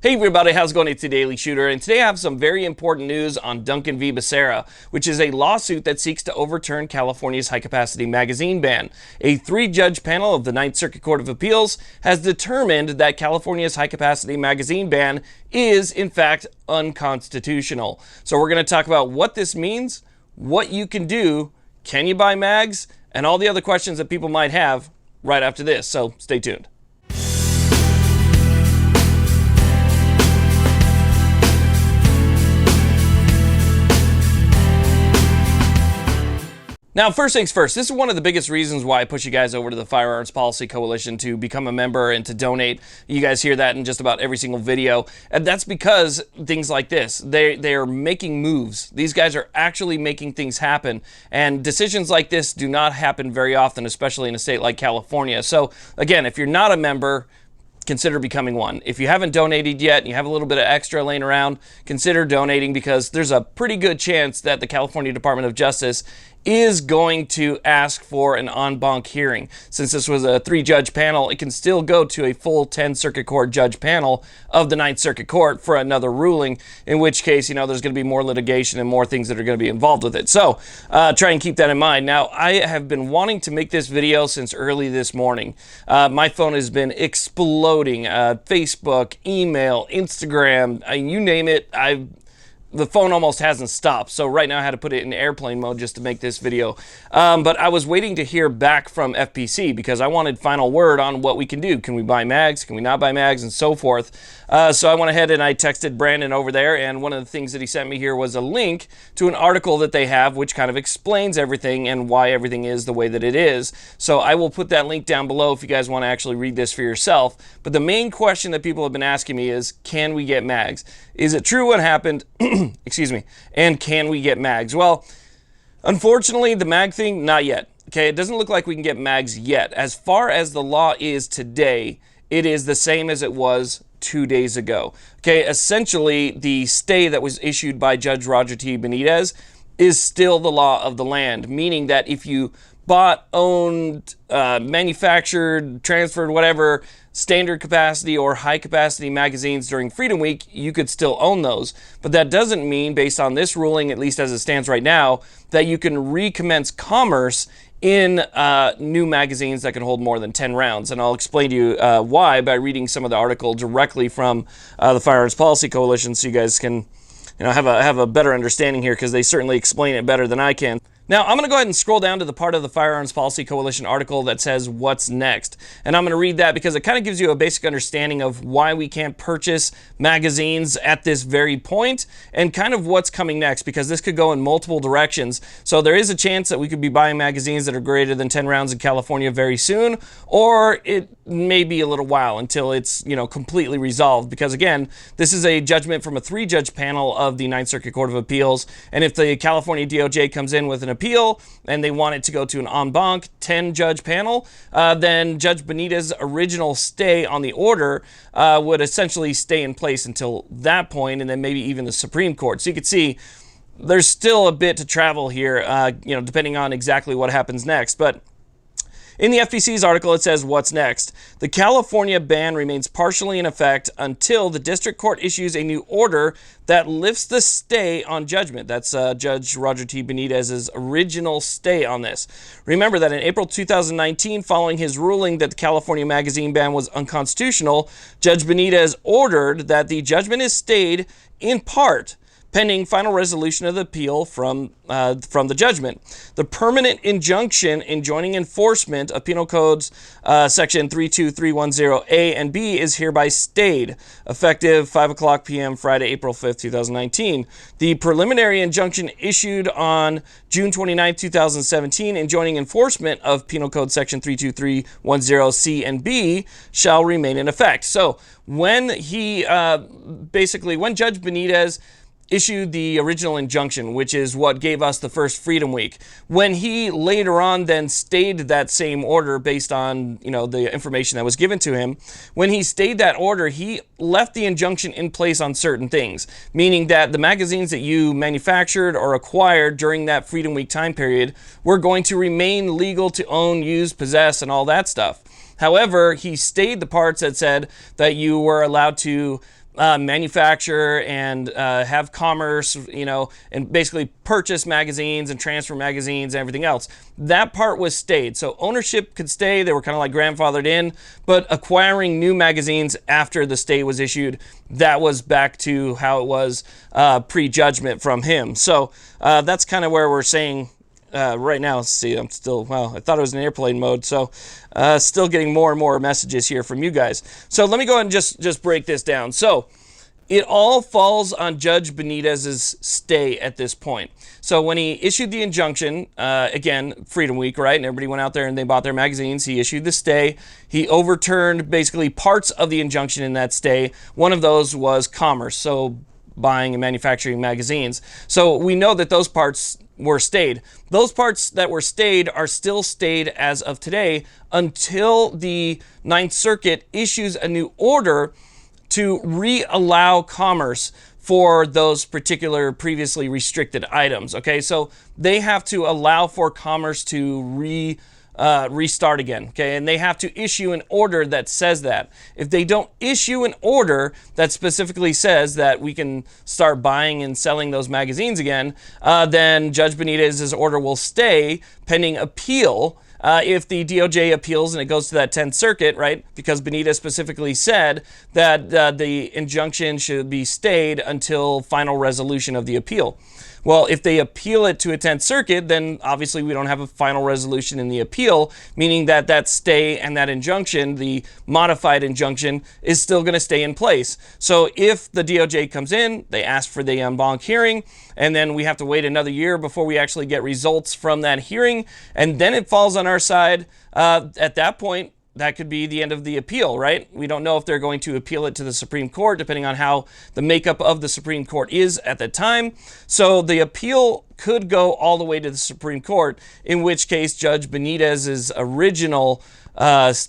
Hey everybody, how's it going? It's the Daily Shooter, and today I have some very important news on Duncan v. Becerra, which is a lawsuit that seeks to overturn California's high-capacity magazine ban. A three-judge panel of the Ninth Circuit Court of Appeals has determined that California's high-capacity magazine ban is, in fact, unconstitutional. So we're going to talk about what this means, what you can do, can you buy mags, and all the other questions that people might have right after this, so stay tuned. Now, first things first, this is one of the biggest reasons why I push you guys over to the Firearms Policy Coalition to become a member and to donate. You guys hear that in just about every single video. And that's because things like this, they are making moves. These guys are actually making things happen. And decisions like this do not happen very often, especially in a state like California. So again, if you're not a member, consider becoming one. If you haven't donated yet and you have a little bit of extra laying around, consider donating, because there's a pretty good chance that the California Department of Justice is going to ask for an en banc hearing. Since this was a three-judge panel, it can still go to a full 10 Circuit Court judge panel of the Ninth Circuit Court for another ruling, in which case, there's going to be more litigation and more things that are going to be involved with it. So try and keep that in mind. Now, I have been wanting to make this video since early this morning. My phone has been exploding. Facebook, email, Instagram, you name it. The phone almost hasn't stopped. So right now I had to put it in airplane mode just to make this video. But I was waiting to hear back from FPC because I wanted final word on what we can do. Can we buy mags? Can we not buy mags? And so forth. So I went ahead and I texted Brandon over there. And one of the things that he sent me here was a link to an article that they have, which kind of explains everything and why everything is the way that it is. So I will put that link down below if you guys want to actually read this for yourself. But the main question that people have been asking me is, can we get mags? Is it true what happened? Excuse me. And can we get mags? Well, unfortunately, the mag thing, not yet. Okay, it doesn't look like we can get mags yet. As far as the law is today, it is the same as it was 2 days ago. Okay, essentially, the stay that was issued by Judge Rodger T Benitez is still the law of the land, meaning that if you bought, owned, manufactured, transferred, whatever, standard capacity or high capacity magazines during Freedom Week, you could still own those. But that doesn't mean, based on this ruling, at least as it stands right now, that you can recommence commerce in new magazines that can hold more than 10 rounds. And I'll explain to you why by reading some of the article directly from the Firearms Policy Coalition, so you guys can have a better understanding here, because they certainly explain it better than I can. Now, I'm going to go ahead and scroll down to the part of the Firearms Policy Coalition article that says what's next. And I'm going to read that because it kind of gives you a basic understanding of why we can't purchase magazines at this very point and kind of what's coming next, because this could go in multiple directions. So there is a chance that we could be buying magazines that are greater than 10 rounds in California very soon, or it may be a little while until it's, completely resolved, because again, this is a judgment from a three-judge panel of the Ninth Circuit Court of Appeals. And if the California DOJ comes in with an appeal and they want it to go to an en banc 10-judge panel, then Judge Benitez's original stay on the order would essentially stay in place until that point, and then maybe even the Supreme Court. So you can see there's still a bit to travel here, depending on exactly what happens next. But in the FPC's article, it says, what's next? The California ban remains partially in effect until the district court issues a new order that lifts the stay on judgment. That's Judge Rodger T Benitez's original stay on this. Remember that in April 2019, following his ruling that the California magazine ban was unconstitutional, Judge Benitez ordered that the judgment is stayed in part pending final resolution of the appeal from the judgment. The permanent injunction enjoining enforcement of Penal Codes Section 32310A and B is hereby stayed, effective 5:00 p.m. Friday, April 5th, 2019. The preliminary injunction issued on June 29, 2017, enjoining enforcement of Penal Code Section 32310C and B shall remain in effect. So when when Judge Benitez issued the original injunction, which is what gave us the first Freedom Week, when he later on then stayed that same order based on, the information that was given to him, when he stayed that order, he left the injunction in place on certain things, meaning that the magazines that you manufactured or acquired during that Freedom Week time period were going to remain legal to own, use, possess, and all that stuff. However, he stayed the parts that said that you were allowed to manufacture and have commerce, you know, and basically purchase magazines and transfer magazines and everything else. That part was stayed. So ownership could stay. They were kind of like grandfathered in, but acquiring new magazines after the stay was issued, that was back to how it was pre-judgment from him. So that's kind of where we're saying right now. Let's see, I'm still, well, I thought it was in airplane mode, so still getting more and more messages here from you guys. So let me go ahead and just break this down. So it all falls on Judge Benitez's stay at this point. So when he issued the injunction, again, Freedom Week, right? And everybody went out there and they bought their magazines. He issued the stay. He overturned basically parts of the injunction in that stay. One of those was commerce, so buying and manufacturing magazines. So we know that those parts were stayed. Those parts that were stayed are still stayed as of today until the Ninth Circuit issues a new order to re-allow commerce for those particular previously restricted items. Okay, so they have to allow for commerce to restart again. Okay, and they have to issue an order that says that. If they don't issue an order that specifically says that we can start buying and selling those magazines again, then Judge Benitez's order will stay pending appeal. If the DOJ appeals and it goes to that 10th Circuit, right, because Benitez specifically said that the injunction should be stayed until final resolution of the appeal. Well, if they appeal it to a 10th Circuit, then obviously we don't have a final resolution in the appeal, meaning that that stay and that injunction, the modified injunction, is still going to stay in place. So if the DOJ comes in, they ask for the en banc hearing, and then we have to wait another year before we actually get results from that hearing, and then it falls on our side. At that point, that could be the end of the appeal, right? We don't know if they're going to appeal it to the Supreme Court, depending on how the makeup of the Supreme Court is at the time. So the appeal could go all the way to the Supreme Court, in which case Judge Benitez's original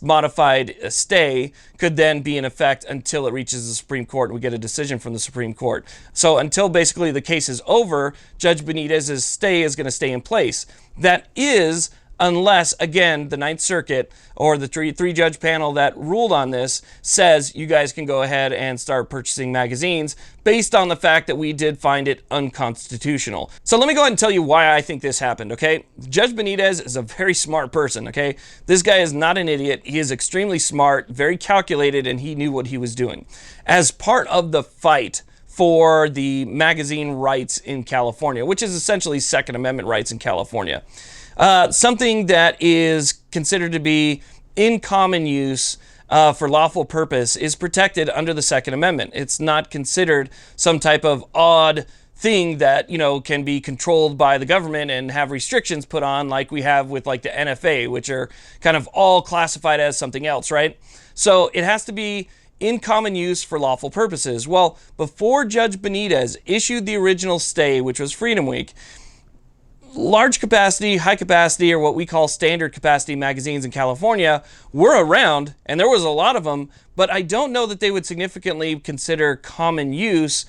modified stay could then be in effect until it reaches the Supreme Court and we get a decision from the Supreme Court. So until basically the case is over, Judge Benitez's stay is going to stay in place. That is, unless, again, the Ninth Circuit or the three-judge panel that ruled on this says you guys can go ahead and start purchasing magazines based on the fact that we did find it unconstitutional. So let me go ahead and tell you why I think this happened, okay? Judge Benitez is a very smart person, okay? This guy is not an idiot. He is extremely smart, very calculated, and he knew what he was doing. As part of the fight for the magazine rights in California, which is essentially Second Amendment rights in California, something that is considered to be in common use for lawful purpose is protected under the Second Amendment. It's not considered some type of odd thing that, you know, can be controlled by the government and have restrictions put on like we have with like the NFA, which are kind of all classified as something else, right? So it has to be in common use for lawful purposes. Well, before Judge Benitez issued the original stay, which was Freedom Week, large capacity, high capacity, or what we call standard capacity magazines in California were around, and there was a lot of them, but I don't know that they would significantly consider common use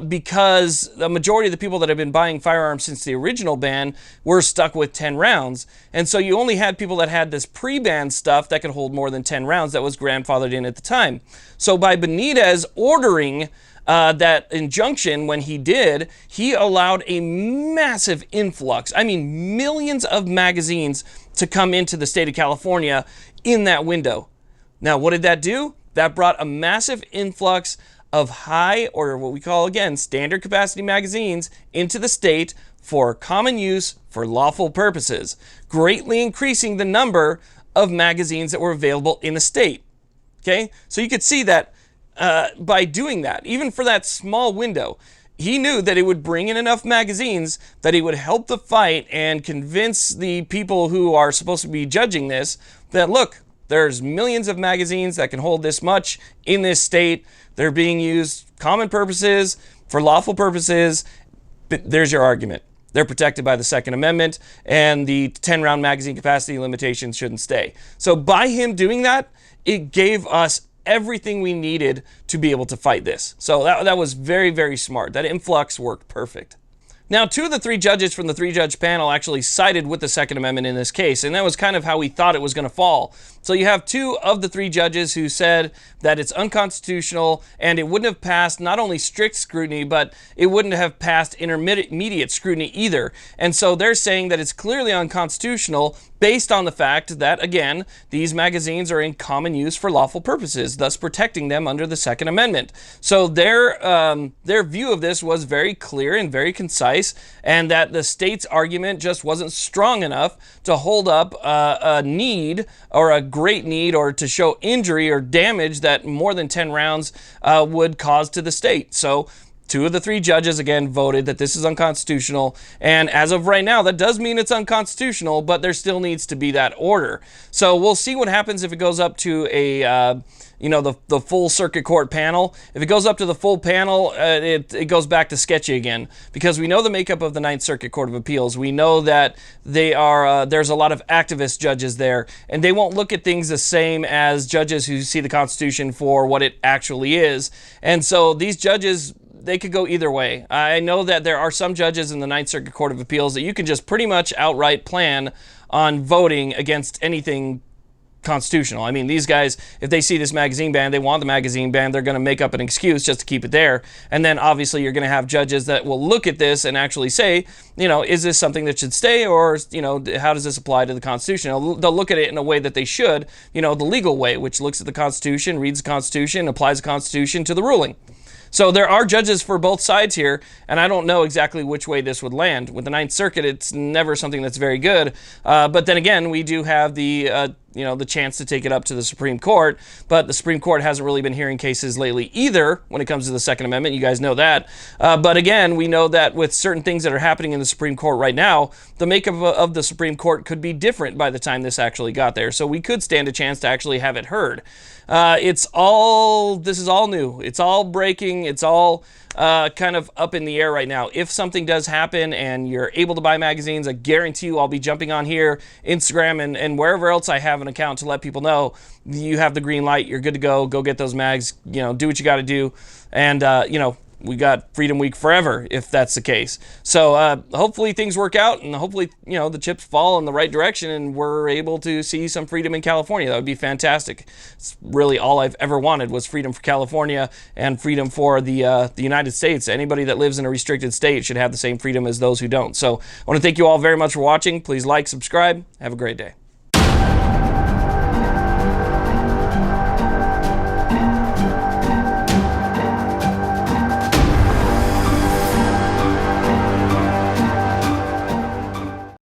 because the majority of the people that have been buying firearms since the original ban were stuck with 10 rounds. And so you only had people that had this pre-ban stuff that could hold more than 10 rounds that was grandfathered in at the time. So by Benitez ordering that injunction, when he did, he allowed a massive influx, I mean millions of magazines to come into the state of California in that window. Now, what did that do? That brought a massive influx of high, or what we call, again, standard capacity magazines into the state for common use for lawful purposes, greatly increasing the number of magazines that were available in the state. Okay, so you could see that by doing that, even for that small window, he knew that it would bring in enough magazines that he would help the fight and convince the people who are supposed to be judging this that, look, there's millions of magazines that can hold this much in this state. They're being used common purposes for lawful purposes. But there's your argument. They're protected by the Second Amendment, and the 10-round magazine capacity limitation shouldn't stay. So by him doing that, it gave us everything we needed to be able to fight this. So that was very, very smart. That influx worked perfect. Now, 2 of the 3 judges from the 3-judge panel actually sided with the Second Amendment in this case, and that was kind of how we thought it was going to fall. So you have 2 of the 3 judges who said that it's unconstitutional, and it wouldn't have passed not only strict scrutiny, but it wouldn't have passed intermediate scrutiny either. And so they're saying that it's clearly unconstitutional based on the fact that, again, these magazines are in common use for lawful purposes, thus protecting them under the Second Amendment. So their view of this was very clear and very concise, and that the state's argument just wasn't strong enough to hold up a need, or a great need, or to show injury or damage that more than 10 rounds would cause to the state. So 2 of the 3 judges, again, voted that this is unconstitutional. And as of right now, that does mean it's unconstitutional, but there still needs to be that order. So we'll see what happens if it goes up to a, the full circuit court panel. If it goes up to the full panel, it goes back to sketchy again, because we know the makeup of the Ninth Circuit Court of Appeals. We know that they are there's a lot of activist judges there, and they won't look at things the same as judges who see the Constitution for what it actually is. And so these judges, they could go either way. I know that there are some judges in the Ninth Circuit Court of Appeals that you can just pretty much outright plan on voting against anything constitutional. I mean, these guys, if they see this magazine ban, they want the magazine ban, they're going to make up an excuse just to keep it there. And then obviously you're going to have judges that will look at this and actually say, is this something that should stay, or, how does this apply to the Constitution? They'll look at it in a way that they should, the legal way, which looks at the Constitution, reads the Constitution, applies the Constitution to the ruling. So there are judges for both sides here, and I don't know exactly which way this would land. With the Ninth Circuit, it's never something that's very good. But then again, we do have the chance to take it up to the Supreme Court. But the Supreme Court hasn't really been hearing cases lately either when it comes to the Second Amendment. You guys know that. But again, we know that with certain things that are happening in the Supreme Court right now, the makeup of the Supreme Court could be different by the time this actually got there. So we could stand a chance to actually have it heard. This is all new. It's all breaking. It's all kind of up in the air right now. If something does happen and you're able to buy magazines, I guarantee you I'll be jumping on here, Instagram, and wherever else I have an account to let people know you have the green light, you're good to go. Go get those mags, do what you got to do. And, we got Freedom Week forever if that's the case. So hopefully things work out, and hopefully, the chips fall in the right direction and we're able to see some freedom in California. That would be fantastic. It's really all I've ever wanted was freedom for California and freedom for the United States. Anybody that lives in a restricted state should have the same freedom as those who don't. So I want to thank you all very much for watching. Please like, subscribe. Have a great day.